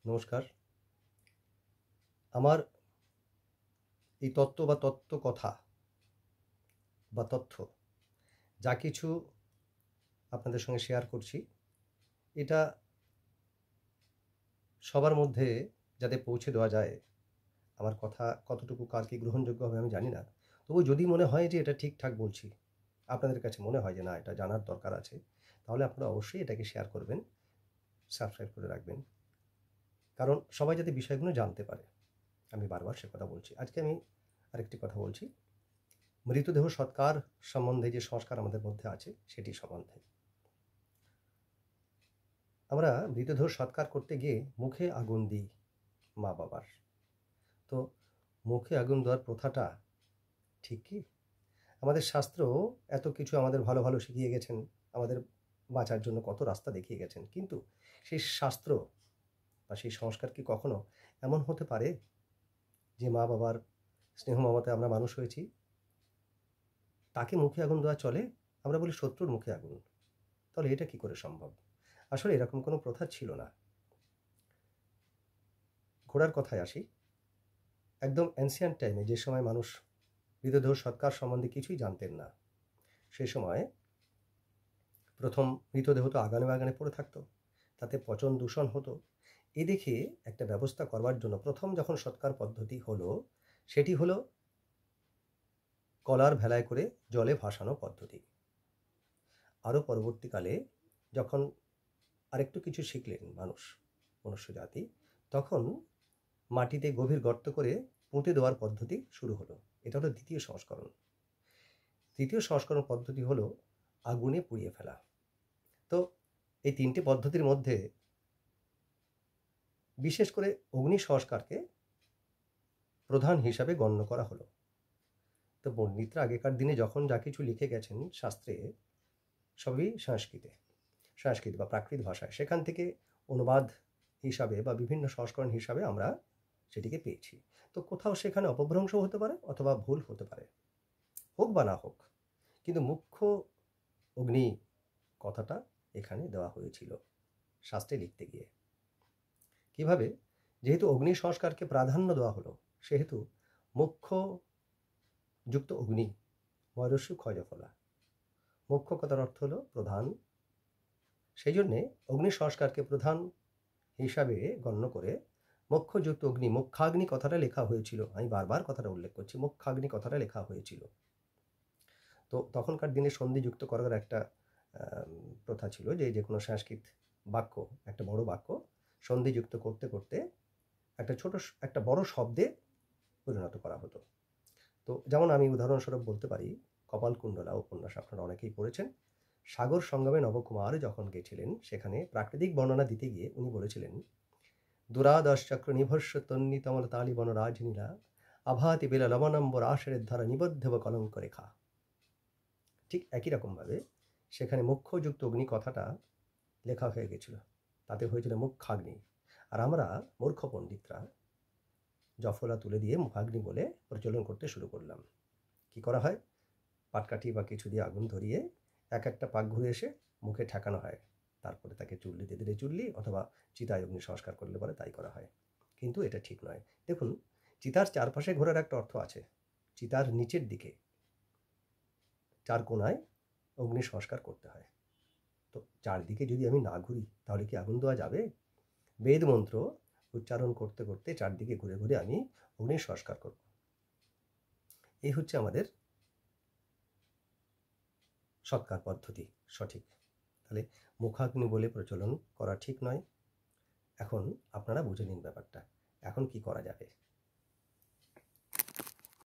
নমস্কার। আমার এই তত্ত্ব বা তত্ত্ব কথা বা তথ্য যা কিছু আপনাদের সঙ্গে শেয়ার করছি, এটা সবার মধ্যে যাতে পৌঁছে দেওয়া যায়, আমার কথা কতটুকু কার কি গ্রহণযোগ্য হবে আমি জানি না। তবু যদি মনে হয় যে এটা ঠিকঠাক বলছি, আপনাদের কাছে মনে হয় যে না এটা জানার দরকার আছে, তাহলে আপনারা অবশ্যই এটাকে শেয়ার করবেন, সাবস্ক্রাইব করে রাখবেন। কারণ সবাই যাতে বিষয়গুলো জানতে পারে। আমি বারবার সে কথা বলছি। আজকে আমি আরেকটি কথা বলছি। মৃতদেহ সৎকার সম্বন্ধে যে সংস্কার আমাদের মধ্যে আছে সেটি সম্বন্ধে। আমরা মৃতদেহ সৎকার করতে গিয়ে মুখে আগুন দিই মা বাবার। তো মুখে আগুন দেওয়ার প্রথাটা ঠিক কি? আমাদের শাস্ত্র এত কিছু আমাদের ভালো ভালো শিখিয়ে গেছেন, আমাদের বাঁচার জন্য কত রাস্তা দেখিয়ে গেছেন, কিন্তু সেই শাস্ত্র বা সেই সংস্কার কি কখনো এমন হতে পারে যে মা বাবার স্নেহ মমতায় আমরা মানুষ হয়েছি, তাকে মুখে আগুন দেওয়া চলে? আমরা বলি শত্রুর মুখে আগুন। তাহলে এটা কি করে সম্ভব? আসলে এরকম কোনো প্রথা ছিল না। ঘোড়ার কথায় আসি। একদম অ্যানসিয়েন্ট টাইমে যে সময় মানুষ মৃতদেহ সৎকার সম্বন্ধে কিছুই জানতেন না, সে সময় প্রথম মৃতদেহ তো আগানে বাগানে পড়ে থাকতো, তাতে পচন দূষণ হতো। এ দেখে একটা ব্যবস্থা করবার জন্য প্রথম যখন সৎকার পদ্ধতি হলো, সেটি হলো কলার ভেলায় করে জলে ভাসানো পদ্ধতি। আরও পরবর্তীকালে যখন আরেকটু কিছু শিখলেন মানুষ, মনুষ্য জাতি, তখন মাটিতে গভীর গর্ত করে পুঁতে দেওয়ার পদ্ধতি শুরু হলো। এটা হলো দ্বিতীয় সংস্করণ। তৃতীয় সংস্করণ পদ্ধতি হলো আগুনে পুড়িয়ে ফেলা। তো এই তিনটে পদ্ধতির মধ্যে বিশেষ করে অগ্নি সংস্কারকে প্রধান হিসাবে গণ্য করা হলো। তো পণ্ডিতরা আগেকার দিনে যখন যা কিছু লিখে গেছেন শাস্ত্রে, সবই সংস্কৃত বা প্রাকৃত ভাষায়, সেখান থেকে অনুবাদ হিসাবে বা বিভিন্ন সংস্করণ হিসাবে আমরা সেটিকে পেয়েছি। তো কোথাও সেখানে অপভ্রংশ হতে পারে অথবা ভুল হতে পারে, হোক বা না হোক, কিন্তু মুখ্য অগ্নি কথাটা এখানে দেওয়া হয়েছিল শাস্ত্রে লিখতে গিয়ে। কিভাবে? যেহেতু অগ্নি সংস্কারকে প্রাধান্য দেওয়া হলো, সেহেতু মুখ্য যুক্ত অগ্নি ময়ূরস্যু ক্ষয়ফলা। মুখ্য কথার অর্থ হলো প্রধান। সেই জন্যে অগ্নি সংস্কারকে প্রধান হিসাবে গণ্য করে মুখ্যযুক্ত অগ্নি, মুখ্যাগ্নি কথাটা লেখা হয়েছিল। আমি বারবার কথাটা উল্লেখ করছি, মুখ্যাগ্নি কথাটা লেখা হয়েছিল। তো তখনকার দিনে সন্ধিযুক্ত করার একটা প্রথা ছিল যে যে কোনো সংস্কৃত বাক্য, একটা বড় বাক্য সন্ধিযুক্ত করতে করতে একটা বড় শব্দে পরিণত করা হতো। তো যেমন আমি উদাহরণস্বরূপ বলতে পারি, কপালকুণ্ডলা উপন্যাস আপনারা অনেকেই পড়েছেন। সাগর সঙ্গমে নবকুমার যখন গেছিলেন, সেখানে প্রাকৃতিক বর্ণনা দিতে গিয়ে উনি বলেছিলেন, দুরাদশ চক্র নিভস্য তন্নি তমল তালি বন রাজনীলা আভাতি বেলা লবণম্বর আশরের ধারা নিবদ্ধব কলঙ্ক রেখা। ঠিক একই রকমভাবে সেখানে মুখ্যযুক্ত অগ্নি কথাটা লেখা হয়ে গেছিল, তাতে হয়েছিল মুখ্যাগ্নি। আর আমরা মূর্খ পণ্ডিতরা জফলা তুলে দিয়ে মুখাগ্নি বলে প্রচলন করতে শুরু করলাম। কি করা হয়? পাটকাঠি বা কিছু দিয়ে আগুন ধরিয়ে এক একটা পাক ঘুরে এসে মুখে ঠেকানো হয়, তারপরে তাকে চুল্লিতে দিলে চুল্লি অথবা চিতায় অগ্নি সংস্কার করলে পরে তাই করা হয়। কিন্তু এটা ঠিক নয়। দেখুন, চিতার চারপাশে ঘোরার একটা অর্থ আছে। চিতার নিচের দিকে চার কোণায় অগ্নি সংস্কার করতে হয়। তো চারদিকে যদি আমি না ঘুরি, তাহলে কি আগুন দেওয়া যাবে? বেদ মন্ত্র উচ্চারণ করতে করতে চারদিকে ঘুরে ঘুরে আমি অগ্নি সংস্কার করব। এই হচ্ছে আমাদের সৎকার পদ্ধতি, সঠিক। তাহলে মুখাগ্নি বলে প্রচলন করা ঠিক নয়। এখন আপনারা বুঝে নিন ব্যাপারটা। এখন কি করা যাবে?